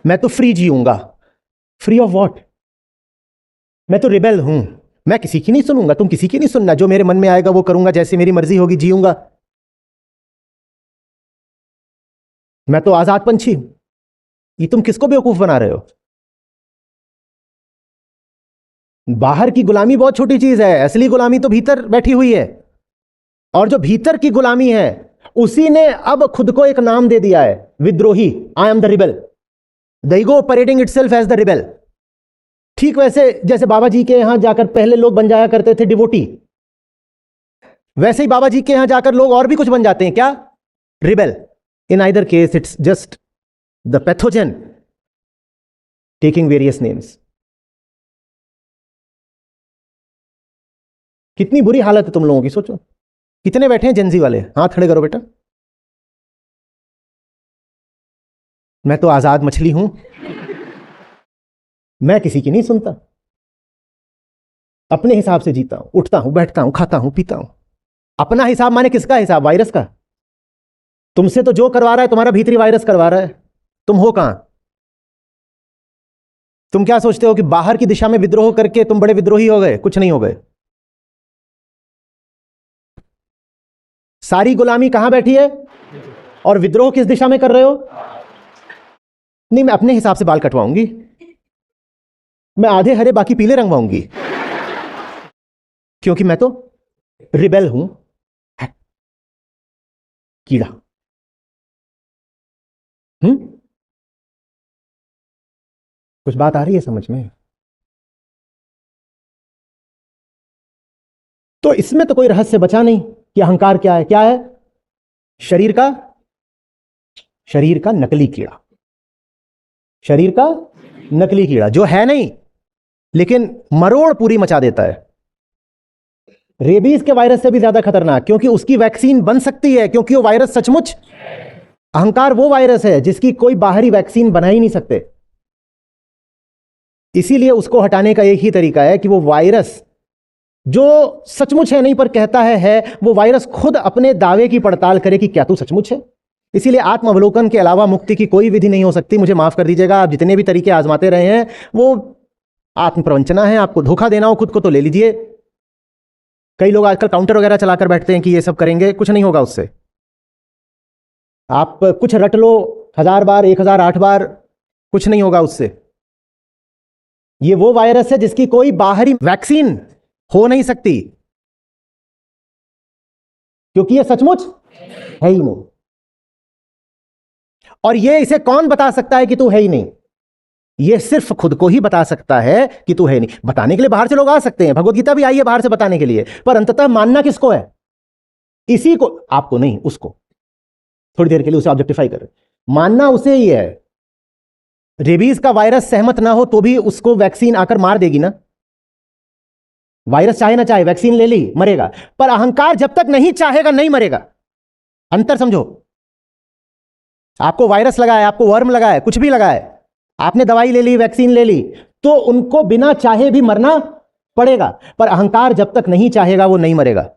मैं तो फ्री जीऊंगा। Free of what? मैं तो रिबेल हूं, मैं किसी की नहीं सुनूंगा, तुम किसी की नहीं सुनना, जो मेरे मन में आएगा वो करूंगा, जैसे मेरी मर्जी होगी जीऊंगा। मैं तो आजाद पंछी हूं। ये तुम किसको बेवकूफ बना रहे हो? बाहर की गुलामी बहुत छोटी चीज है, असली गुलामी तो भीतर बैठी हुई है। और जो भीतर की गुलामी है उसी ने अब खुद को एक नाम दे दिया है, विद्रोही। I am the rebel. The ego parading itself as the rebel. ठीक वैसे जैसे बाबा जी के यहां जाकर पहले लोग बन जाया करते थे डिवोटी, वैसे ही बाबा जी के यहां जाकर लोग और भी कुछ बन जाते हैं। क्या? Rebel. In either case it's just the pathogen taking various names. कितनी बुरी हालत है तुम लोगों की, सोचो। कितने बैठे हैं जेंजी वाले? हाथ खड़े करो बेटा। मैं तो आजाद मछली हूं, मैं किसी की नहीं सुनता, अपने हिसाब से जीता हूं, उठता हूं, बैठता हूं, खाता हूं, पीता हूं। अपना हिसाब माने किसका हिसाब? वायरस का। तुमसे तो जो करवा रहा है तुम्हारा भीतरी वायरस करवा रहा है। तुम हो कहां? तुम क्या सोचते हो कि बाहर की दिशा में विद्रोह करके तुम बड़े विद्रोही हो गए? कुछ नहीं हो गए। सारी गुलामी कहां बैठी है? और विद्रोह किस दिशा में कर रहे हो? नहीं, मैं अपने हिसाब से बाल कटवाऊंगी, मैं आधे हरे बाकी पीले रंगवाऊंगी, क्योंकि मैं तो रिबेल हूं। कीड़ा। कुछ बात आ रही है समझ में? तो इसमें तो कोई रहस्य बचा नहीं कि अहंकार क्या है। क्या है? शरीर का नकली कीड़ा। शरीर का नकली कीड़ा जो है नहीं, लेकिन मरोड़ पूरी मचा देता है। रेबीज के वायरस से भी ज्यादा खतरनाक, क्योंकि उसकी वैक्सीन बन सकती है, क्योंकि वो वायरस सचमुच। अहंकार वो वायरस है जिसकी कोई बाहरी वैक्सीन बना ही नहीं सकते। इसीलिए उसको हटाने का एक ही तरीका है कि वो वायरस जो सचमुच है नहीं पर कहता है, वो वायरस खुद अपने दावे की पड़ताल करे कि क्या तू सचमुच है। इसीलिए आत्म अवलोकन के अलावा मुक्ति की कोई विधि नहीं हो सकती। मुझे माफ कर दीजिएगा, आप जितने भी तरीके आजमाते रहे हैं वो आत्म प्रवंचना है। आपको धोखा देना हो खुद को तो ले लीजिए। कई लोग आजकल काउंटर वगैरह चलाकर बैठते हैं कि ये सब करेंगे, कुछ नहीं होगा उससे। आप कुछ रट लो 1000 बार, 1008 बार, कुछ नहीं होगा उससे। ये वो वायरस है जिसकी कोई बाहरी वैक्सीन हो नहीं सकती, क्योंकि ये सचमुच है ही नहीं। और ये इसे कौन बता सकता है कि तू है ही नहीं? ये सिर्फ खुद को ही बता सकता है कि तू है नहीं। बताने के लिए बाहर से लोग आ सकते हैं, भगवत गीता भी आई है बाहर से बताने के लिए, पर अंततः मानना किसको है? इसी को, आपको नहीं, उसको। थोड़ी देर के लिए उसे ऑब्जेक्टिफाई कर रहे हैं। मानना उसे ही है, रेबीज का वायरस सहमत ना हो तो भी उसको वैक्सीन आकर मार देगी ना। वायरस चाहे ना चाहे, वैक्सीन ले ली, मरेगा। पर अहंकार जब तक नहीं चाहेगा नहीं मरेगा। अंतर समझो। आपको वायरस लगा है, आपको वर्म लगा है, कुछ भी लगा है, आपने दवाई ले ली, वैक्सीन ले ली, तो उनको बिना चाहे भी मरना पड़ेगा। पर अहंकार जब तक नहीं चाहेगा वो नहीं मरेगा।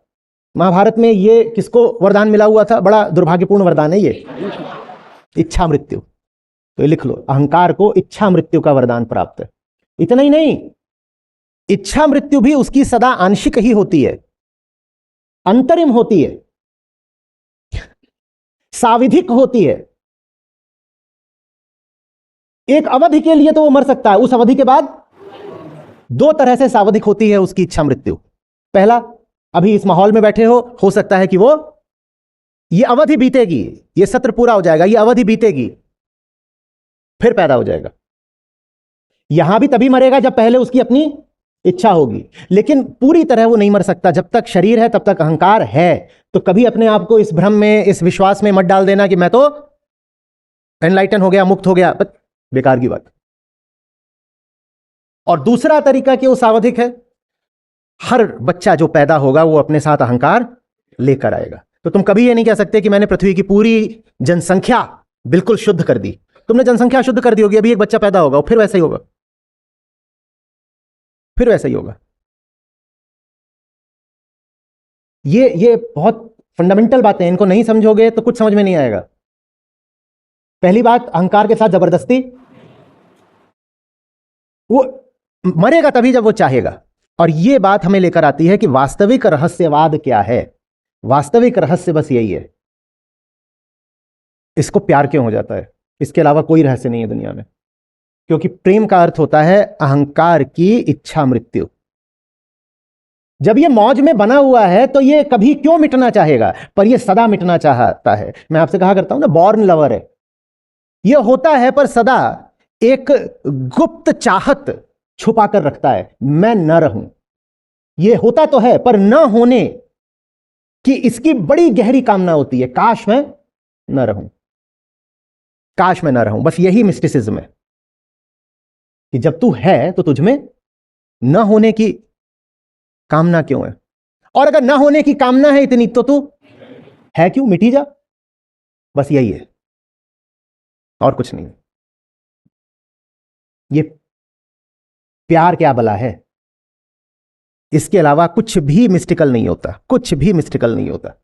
महाभारत में ये किसको वरदान मिला हुआ था? बड़ा दुर्भाग्यपूर्ण वरदान है ये, इच्छा मृत्यु। तो ये लिख लो, अहंकार को इच्छा मृत्यु का वरदान प्राप्त है। इतना ही नहीं, इच्छा मृत्यु भी उसकी सदा आंशिक ही होती है, अंतरिम होती है, साविधिक होती है। एक अवधि के लिए तो वो मर सकता है, उस अवधि के बाद दो तरह से सावधिक होती है उसकी इच्छा मृत्यु। पहला, अभी इस माहौल में बैठे हो सकता है कि वो ये अवधि बीतेगी, ये सत्र पूरा हो जाएगा, ये अवधि बीतेगी, फिर पैदा हो जाएगा। यहां भी तभी मरेगा जब पहले उसकी अपनी इच्छा होगी। लेकिन पूरी तरह वो नहीं मर सकता। जब तक शरीर है तब तक अहंकार है। तो कभी अपने आप को इस भ्रम में, इस विश्वास में मत डाल देना कि मैं तो एनलाइटन हो गया, मुक्त हो गया। बस बेकार की बात। और दूसरा तरीका कि वो सावधिक है, हर बच्चा जो पैदा होगा वो अपने साथ अहंकार लेकर आएगा। तो तुम कभी ये नहीं कह सकते कि मैंने पृथ्वी की पूरी जनसंख्या बिल्कुल शुद्ध कर दी। तुमने जनसंख्या शुद्ध कर दी होगी, अभी एक बच्चा पैदा होगा, फिर वैसा ही होगा, फिर वैसा ही होगा। ये बहुत फंडामेंटल बातें हैं, इनको नहीं समझोगे तो कुछ समझ में नहीं आएगा। पहली बात, अहंकार के साथ जबरदस्ती, वो मरेगा तभी जब वो चाहेगा। और ये बात हमें लेकर आती है कि वास्तविक रहस्यवाद क्या है। वास्तविक रहस्य बस यही है, इसको प्यार क्यों हो जाता है, इसके अलावा कोई रहस्य नहीं है दुनिया में। क्योंकि प्रेम का अर्थ होता है अहंकार की इच्छा मृत्यु। जब ये मौज में बना हुआ है तो ये कभी क्यों मिटना चाहेगा, पर ये सदा मिटना चाहता है। मैं आपसे कहा करता हूं ना, बॉर्न लवर है ये, होता है पर सदा एक गुप्त चाहत छुपा कर रखता है, मैं न रहूं। ये होता तो है पर न होने की इसकी बड़ी गहरी कामना होती है, काश मैं न रहूं, काश मैं न रहूं। बस यही मिस्टिसिज्म है कि जब तू है तो तुझमें न होने की कामना क्यों है, और अगर न होने की कामना है इतनी तो तू है क्यों, मिटी जा। बस यही है और कुछ नहीं। ये प्यार क्या भला है, इसके अलावा कुछ भी मिस्टिकल नहीं होता, कुछ भी मिस्टिकल नहीं होता।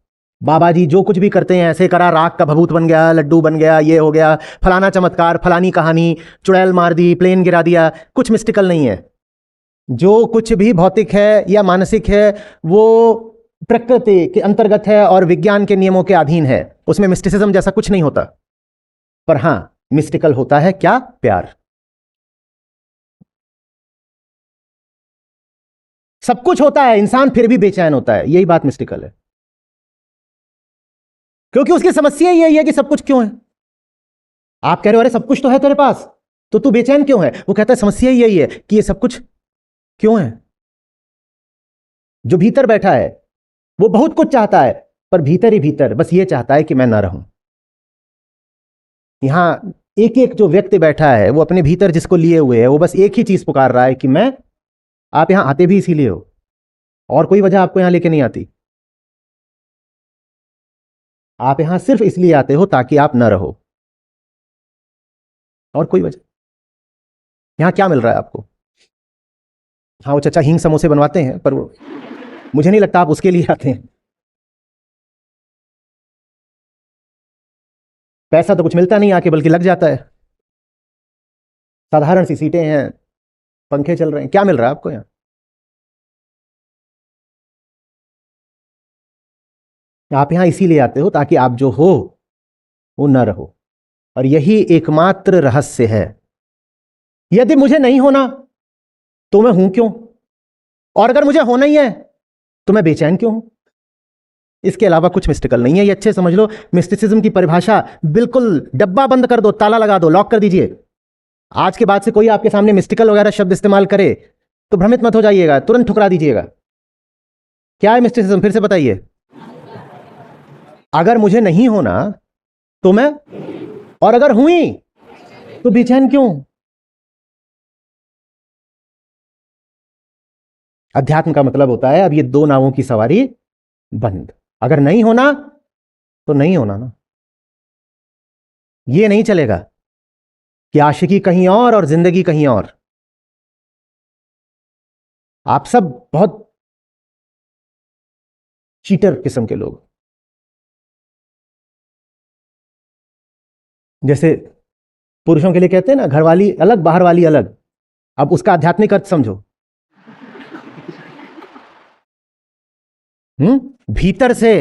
बाबा जी जो कुछ भी करते हैं, ऐसे करा, राख का भभूत बन गया, लड्डू बन गया, ये हो गया, फलाना चमत्कार, फलानी कहानी, चुड़ैल मार दी, प्लेन गिरा दिया, कुछ मिस्टिकल नहीं है। जो कुछ भी भौतिक है या मानसिक है वो प्रकृति के अंतर्गत है और विज्ञान के नियमों के अधीन है। उसमें मिस्टिसिज्म जैसा कुछ नहीं होता। पर हां, मिस्टिकल होता है क्या, प्यार। सब कुछ होता है, इंसान फिर भी बेचैन होता है, यही बात मिस्टिकल है। क्योंकि उसकी समस्या यही है कि सब कुछ क्यों है। आप कह रहे हो अरे सब कुछ तो है तेरे पास, तो तू बेचैन क्यों है? वो कहता है समस्या यही है कि ये सब कुछ क्यों है। जो भीतर बैठा है वो बहुत कुछ चाहता है, पर भीतर ही भीतर बस ये चाहता है कि मैं ना रहूं। यहां एक एक जो व्यक्ति बैठा है वो अपने भीतर जिसको लिए हुए है वो बस एक ही चीज पुकार रहा है कि मैं। आप यहां आते भी इसीलिए हो, और कोई वजह आपको यहां लेके नहीं आती। आप यहां सिर्फ इसलिए आते हो ताकि आप न रहो, और कोई वजह। यहां क्या मिल रहा है आपको? हाँ, वो चचा हींग समोसे बनवाते हैं, पर वो मुझे नहीं लगता आप उसके लिए आते हैं। पैसा तो कुछ मिलता नहीं आके, बल्कि लग जाता है। साधारण सी सीटें हैं, पंखे चल रहे हैं, क्या मिल रहा है आपको यहां? आप यहां इसीलिए आते हो ताकि आप जो हो वो न रहो। और यही एकमात्र रहस्य है। यदि मुझे नहीं होना तो मैं हूं क्यों, और अगर मुझे होना ही है तो मैं बेचैन क्यों हूं? इसके अलावा कुछ मिस्टिकल नहीं है। ये अच्छे समझ लो, मिस्टिसिज्म की परिभाषा बिल्कुल डब्बा बंद कर दो, ताला लगा दो, लॉक कर दीजिए। आज के बाद से कोई आपके सामने मिस्टिकल वगैरह शब्द इस्तेमाल करे तो भ्रमित मत हो जाइएगा, तुरंत ठुकरा दीजिएगा। क्या है मिस्टिसिज्म, फिर से बताइए। अगर मुझे नहीं होना तो मैं, और अगर हुई तो बेचैन क्यों? अध्यात्म का मतलब होता है अब ये दो नावों की सवारी बंद। अगर नहीं होना तो नहीं होना ना। ये नहीं चलेगा कि आशिकी कहीं और जिंदगी कहीं और। आप सब बहुत चीटर किस्म के लोग। जैसे पुरुषों के लिए कहते हैं ना, घर वाली अलग बाहर वाली अलग। अब उसका आध्यात्मिक अर्थ समझो। भीतर से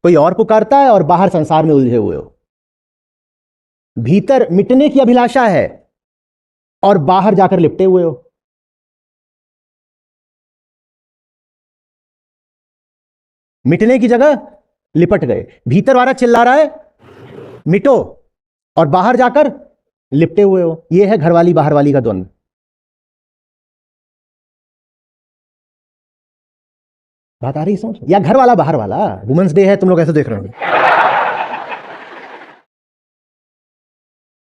कोई और पुकारता है और बाहर संसार में उलझे हुए हो। भीतर मिटने की अभिलाषा है और बाहर जाकर लिपटे हुए हो। मिटने की जगह लिपट गए। भीतर वाला चिल्ला रहा है मिटो, और बाहर जाकर लिपटे हुए हो। यह है घरवाली बाहर वाली का द्वंद्व। बात आ रही समझ? या घर वाला बाहर वाला। वुमेन्स डे है, तुम लोग ऐसे देख रहे हो।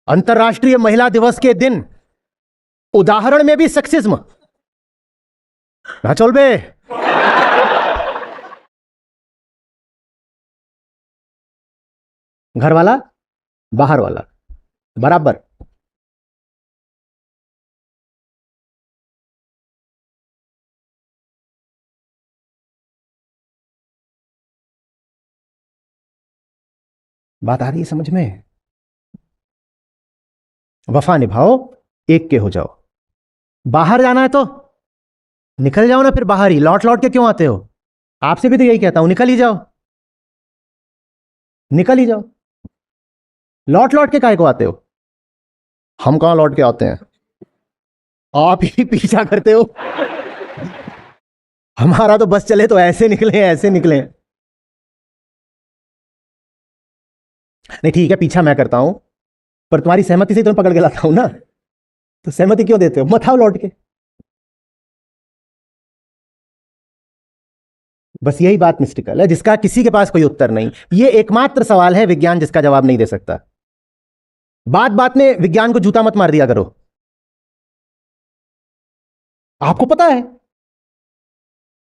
अंतर्राष्ट्रीय महिला दिवस के दिन उदाहरण में भी सेक्सिज्म ना चल बे। घर वाला बाहर वाला बराबर। बात आ रही है समझ में? वफा निभाओ, एक के हो जाओ। बाहर जाना है तो निकल जाओ ना, फिर बाहर ही लौट लौट के क्यों आते हो? आपसे भी तो यही कहता हूं, निकल ही जाओ, निकल ही जाओ। लौट लौट के काहे को आते हो? हम कहां लौट के आते हैं, आप ही पीछा करते हो। हमारा तो बस चले तो ऐसे निकले ऐसे निकले। नहीं ठीक है, पीछा मैं करता हूं, पर तुम्हारी सहमति से तो मैं पकड़ के लाता हूं ना। तो सहमति क्यों देते हो? मत आओ लौट के। बस यही बात मिस्टिकल है, जिसका किसी के पास कोई उत्तर नहीं। यह एकमात्र सवाल है विज्ञान जिसका जवाब नहीं दे सकता। बात बात में विज्ञान को जूता मत मार दिया करो। आपको पता है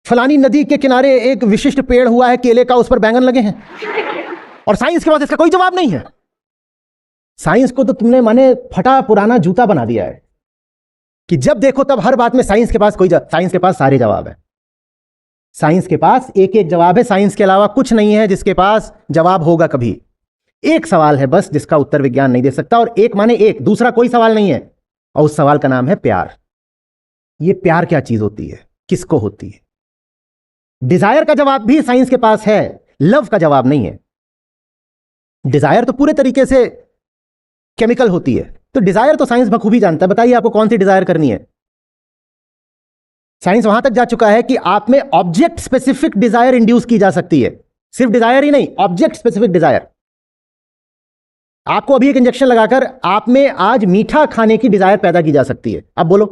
फलानी नदी के किनारे एक विशिष्ट पेड़ हुआ है केले का, उस पर बैंगन लगे हैं, और साइंस के पास इसका कोई जवाब नहीं है। साइंस को तो तुमने माने फटा पुराना जूता बना दिया है कि जब देखो तब हर बात में साइंस के पास साइंस के पास सारे जवाब है। साइंस के पास एक एक जवाब है, साइंस के अलावा कुछ नहीं है जिसके पास जवाब होगा कभी। एक सवाल है बस जिसका उत्तर विज्ञान नहीं दे सकता, और एक माने एक, दूसरा कोई सवाल नहीं है, और उस सवाल का नाम है प्यार। ये प्यार क्या चीज होती है, किसको होती है? डिजायर का जवाब भी साइंस के पास है, लव का जवाब नहीं है। डिजायर तो पूरे तरीके से केमिकल होती है, तो डिजायर तो साइंस बखूबी जानता है। बताइए आपको कौन सी डिजायर करनी है? साइंस वहां तक जा चुका है कि आप में ऑब्जेक्ट स्पेसिफिक डिजायर इंड्यूस की जा सकती है। सिर्फ डिजायर ही नहीं, ऑब्जेक्ट स्पेसिफिक डिजायर। आपको अभी एक इंजेक्शन लगाकर आप में आज मीठा खाने की डिजायर पैदा की जा सकती है। अब बोलो,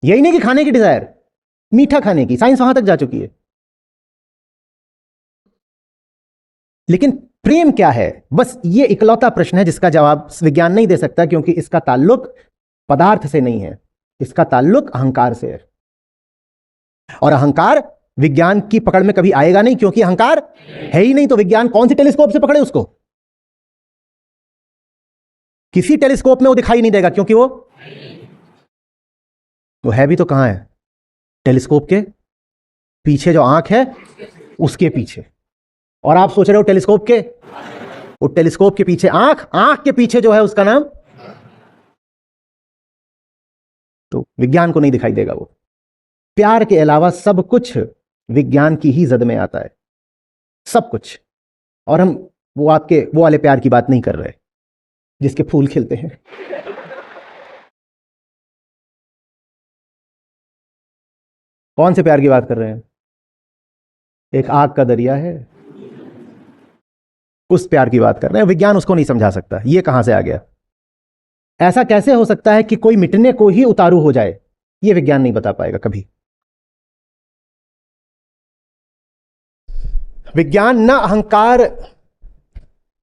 यही नहीं कि खाने की डिजायर, मीठा खाने की। साइंस वहां तक जा चुकी है। लेकिन प्रेम क्या है? बस ये इकलौता प्रश्न है जिसका जवाब विज्ञान नहीं दे सकता, क्योंकि इसका ताल्लुक पदार्थ से नहीं है, इसका ताल्लुक अहंकार से है। और अहंकार विज्ञान की पकड़ में कभी आएगा नहीं, क्योंकि अहंकार है ही नहीं। तो विज्ञान कौन सी टेलीस्कोप से पकड़े उसको? किसी टेलीस्कोप में वो दिखाई नहीं देगा, क्योंकि वो है भी तो कहां है? टेलीस्कोप के पीछे जो आंख है उसके पीछे। और आप सोच रहे हो टेलीस्कोप के, वो टेलीस्कोप के पीछे आंख, आंख के पीछे जो है उसका नाम, तो विज्ञान को नहीं दिखाई देगा वो। प्यार के अलावा सब कुछ विज्ञान की ही जद में आता है, सब कुछ। और हम वो वाले प्यार की बात नहीं कर रहे जिसके फूल खिलते हैं। कौन से प्यार की बात कर रहे हैं? एक आग का दरिया है, उस प्यार की बात कर रहे हैं। विज्ञान उसको नहीं समझा सकता। ये कहां से आ गया? ऐसा कैसे हो सकता है कि कोई मिटने को ही उतारू हो जाए? ये विज्ञान नहीं बता पाएगा कभी। विज्ञान ना अहंकार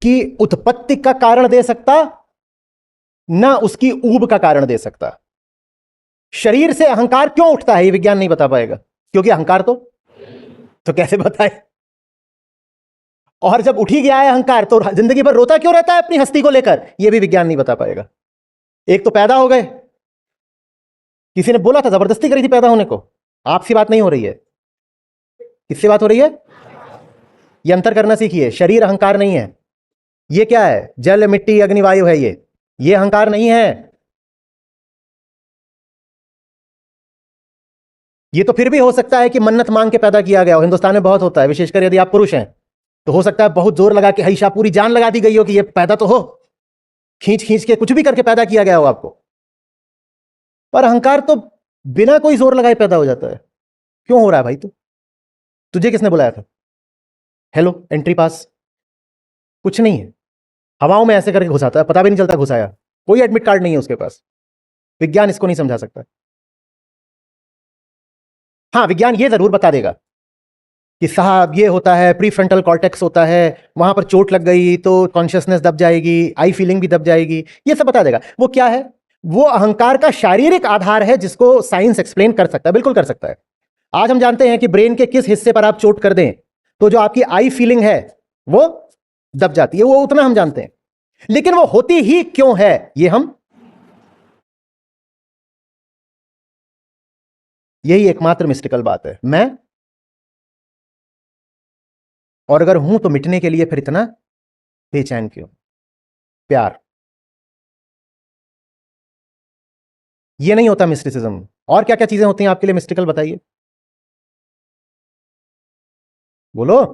की उत्पत्ति का कारण दे सकता, ना उसकी ऊब का कारण दे सकता। शरीर से अहंकार क्यों उठता है, ये विज्ञान नहीं बता पाएगा, क्योंकि अहंकार तो कैसे बताए। और जब उठ ही गया है अहंकार, तो जिंदगी भर रोता क्यों रहता है अपनी हस्ती को लेकर, यह भी विज्ञान नहीं बता पाएगा। एक तो पैदा हो गए, किसी ने बोला था, जबरदस्ती करी थी पैदा होने को। आपसी बात नहीं हो रही है, किससे बात हो रही है? ये अंतर करना सीखिए। शरीर अहंकार नहीं है। ये क्या है? जल, मिट्टी, अग्नि, वायु है। ये अहंकार नहीं है। ये तो फिर भी हो सकता है कि मन्नत मांग के पैदा किया गया हो। हिंदुस्तान में बहुत होता है, विशेषकर यदि आप पुरुष हैं, तो हो सकता है बहुत जोर लगा के, हईशा पूरी जान लगा दी गई हो कि ये पैदा तो हो, खींच खींच के कुछ भी करके पैदा किया गया हो आपको। पर अहंकार तो बिना कोई जोर लगाए पैदा हो जाता है। क्यों हो रहा है भाई? तुझे किसने बुलाया था? हेलो, एंट्री पास कुछ नहीं है, हवाओं में ऐसे करके घुसाता है, पता भी नहीं चलता घुसाया। कोई एडमिट कार्ड नहीं है उसके पास। विज्ञान इसको नहीं समझा सकता। हाँ, विज्ञान ये जरूर बता देगा कि साहब ये होता है, प्री फ्रंटल कॉर्टेक्स होता है, वहां पर चोट लग गई तो कॉन्शियसनेस दब जाएगी, आई फीलिंग भी दब जाएगी, ये सब बता देगा। वो क्या है? वो अहंकार का शारीरिक आधार है, जिसको साइंस एक्सप्लेन कर सकता है, बिल्कुल कर सकता है। आज हम जानते हैं कि ब्रेन के किस हिस्से पर आप चोट कर दें तो जो आपकी आई फीलिंग है वो दब जाती है, वो उतना हम जानते हैं। लेकिन वो होती ही क्यों है, ये हम, यही एकमात्र मिस्टिकल बात है। मैं, और अगर हूं तो मिटने के लिए फिर इतना बेचैन क्यों? प्यार, ये नहीं होता मिस्टिसिज्म। और क्या क्या चीजें होती हैं आपके लिए मिस्टिकल, बताइए, बोलो।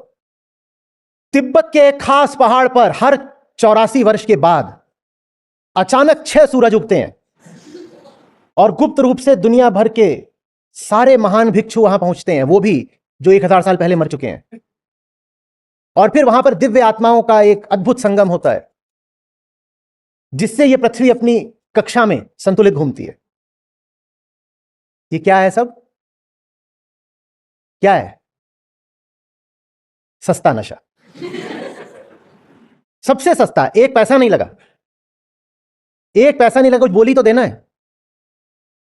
तिब्बत के एक खास पहाड़ पर हर 84 वर्ष के बाद अचानक 6 सूरज उगते हैं, और गुप्त रूप से दुनिया भर के सारे महान भिक्षु वहां पहुंचते हैं, वो भी जो 1000 साल पहले मर चुके हैं। और फिर वहां पर दिव्य आत्माओं का एक अद्भुत संगम होता है, जिससे यह पृथ्वी अपनी कक्षा में संतुलित घूमती है। ये क्या है सब? क्या है? सस्ता नशा, सबसे सस्ता, 1 पैसा नहीं लगा। 1 पैसा नहीं लगा, कुछ बोली तो देना है।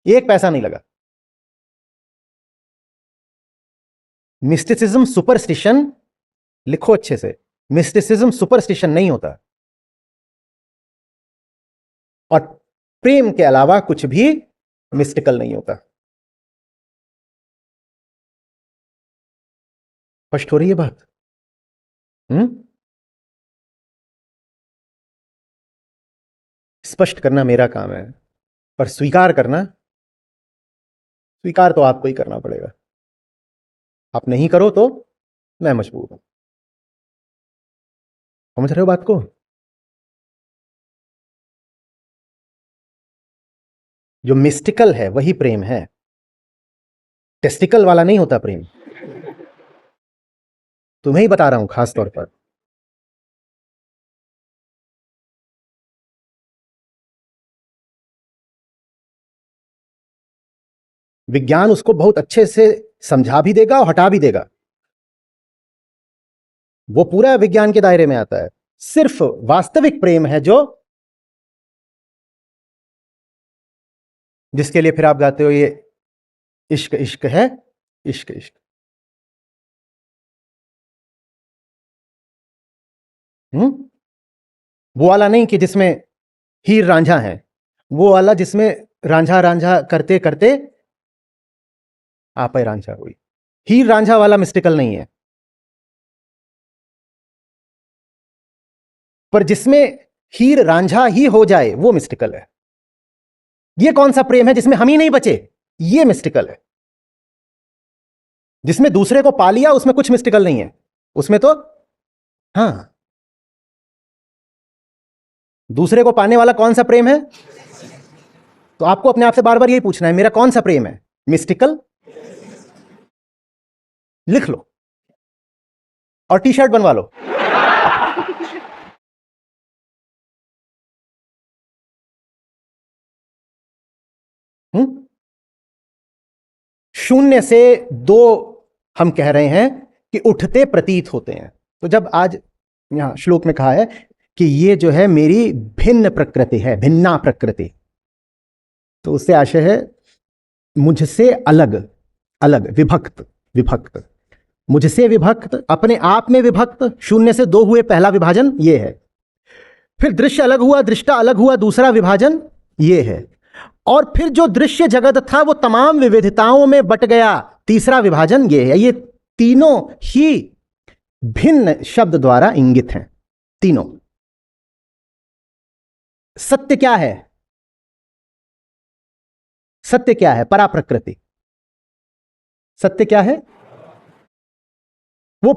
1 पैसा नहीं लगा। मिस्टिसिज्म सुपरस्टिशन, लिखो अच्छे से, मिस्टिसिज्म सुपरस्टिशन नहीं होता। और प्रेम के अलावा कुछ भी मिस्टिकल नहीं होता। स्पष्ट हो रही है बात? स्पष्ट करना मेरा काम है, पर स्वीकार करना, स्वीकार तो आपको ही करना पड़ेगा। आप नहीं करो तो मैं मजबूर हूं। समझ रहे हो बात को? जो मिस्टिकल है वही प्रेम है, टेस्टिकल वाला नहीं होता प्रेम। तुम्हें ही बता रहा हूं खास तौर पर। विज्ञान उसको बहुत अच्छे से समझा भी देगा और हटा भी देगा, वो पूरा विज्ञान के दायरे में आता है। सिर्फ वास्तविक प्रेम है जो, जिसके लिए फिर आप गाते हो ये इश्क इश्क है, इश्क इश्क। वो वाला नहीं कि जिसमें हीर रांझा है, वो वाला जिसमें रांझा रांझा करते करते आप ही रांझा हुई। हीर रांझा वाला मिस्टिकल नहीं है। पर जिसमें हीर रांझा ही हो जाए वो मिस्टिकल है। ये कौन सा प्रेम है जिसमें हम ही नहीं बचे? ये मिस्टिकल है। जिसमें दूसरे को पा लिया उसमें कुछ मिस्टिकल नहीं है, उसमें तो हां, दूसरे को पाने वाला कौन सा प्रेम है? तो आपको अपने आप से बार बार यही पूछना है, मेरा कौन सा प्रेम है? मिस्टिकल? लिख लो और टी शर्ट बनवा लो। शून्य से 2 हम कह रहे हैं कि उठते प्रतीत होते हैं। तो जब आज यहाँ श्लोक में कहा है कि ये जो है मेरी भिन्न प्रकृति है, भिन्ना प्रकृति। तो उससे आशय है मुझसे अलग, अलग, विभक्त, विभक्त, मुझसे विभक्त, अपने आप में विभक्त, शून्य से दो हुए पहला विभाजन ये है। फिर दृश्य अलग हुआ, दृष्टा अलग हुआ, दूसरा विभाजन ये है। और फिर जो दृश्य जगत था वो तमाम विविधताओं में बट गया, तीसरा विभाजन ये है। ये तीनों ही भिन्न शब्द द्वारा इंगित हैं, तीनों। सत्य क्या है? सत्य क्या है? पराप्रकृति। सत्य क्या है? वो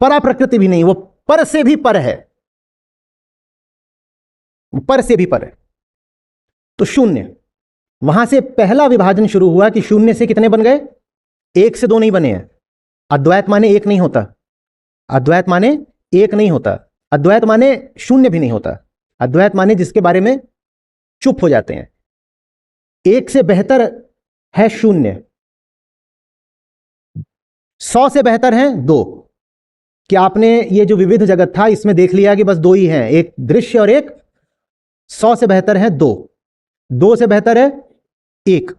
पराप्रकृति भी नहीं, वो पर से भी पर है, पर से भी पर है। तो शून्य, वहां से पहला विभाजन शुरू हुआ कि शून्य से कितने बन गए? एक से दो नहीं बने हैं। अद्वैत माने एक नहीं होता, अद्वैत माने एक नहीं होता, अद्वैत माने शून्य भी नहीं होता, अद्वैत माने जिसके बारे में चुप हो जाते हैं। एक से बेहतर है शून्य, 100 से बेहतर है दो। कि आपने ये जो विविध जगत था इसमें देख लिया कि बस दो ही हैं, एक दृश्य और एक। 100 से बेहतर है दो, 2 से बेहतर है एक,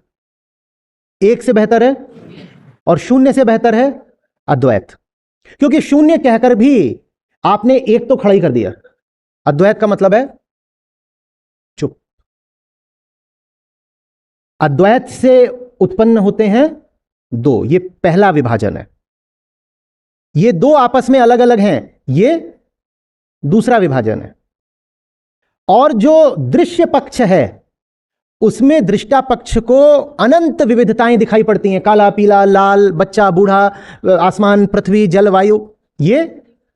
1 से बेहतर है, और शून्य से बेहतर है अद्वैत। क्योंकि शून्य कहकर भी आपने एक तो खड़ा ही कर दिया, अद्वैत का मतलब है चुप। अद्वैत से उत्पन्न होते हैं दो, ये पहला विभाजन है। ये दो आपस में अलग अलग हैं, ये दूसरा विभाजन है। और जो दृश्य पक्ष है उसमें दृष्टा पक्ष को अनंत विविधताएं दिखाई पड़ती हैं, काला, पीला, लाल, बच्चा, बूढ़ा, आसमान, पृथ्वी, जल, वायु, ये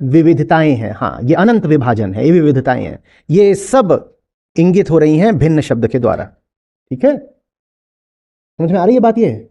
विविधताएं हैं। हाँ, ये अनंत विभाजन है, ये विविधताएं हैं। ये सब इंगित हो रही हैं भिन्न शब्द के द्वारा। ठीक है, समझ में आ रही है बात? ये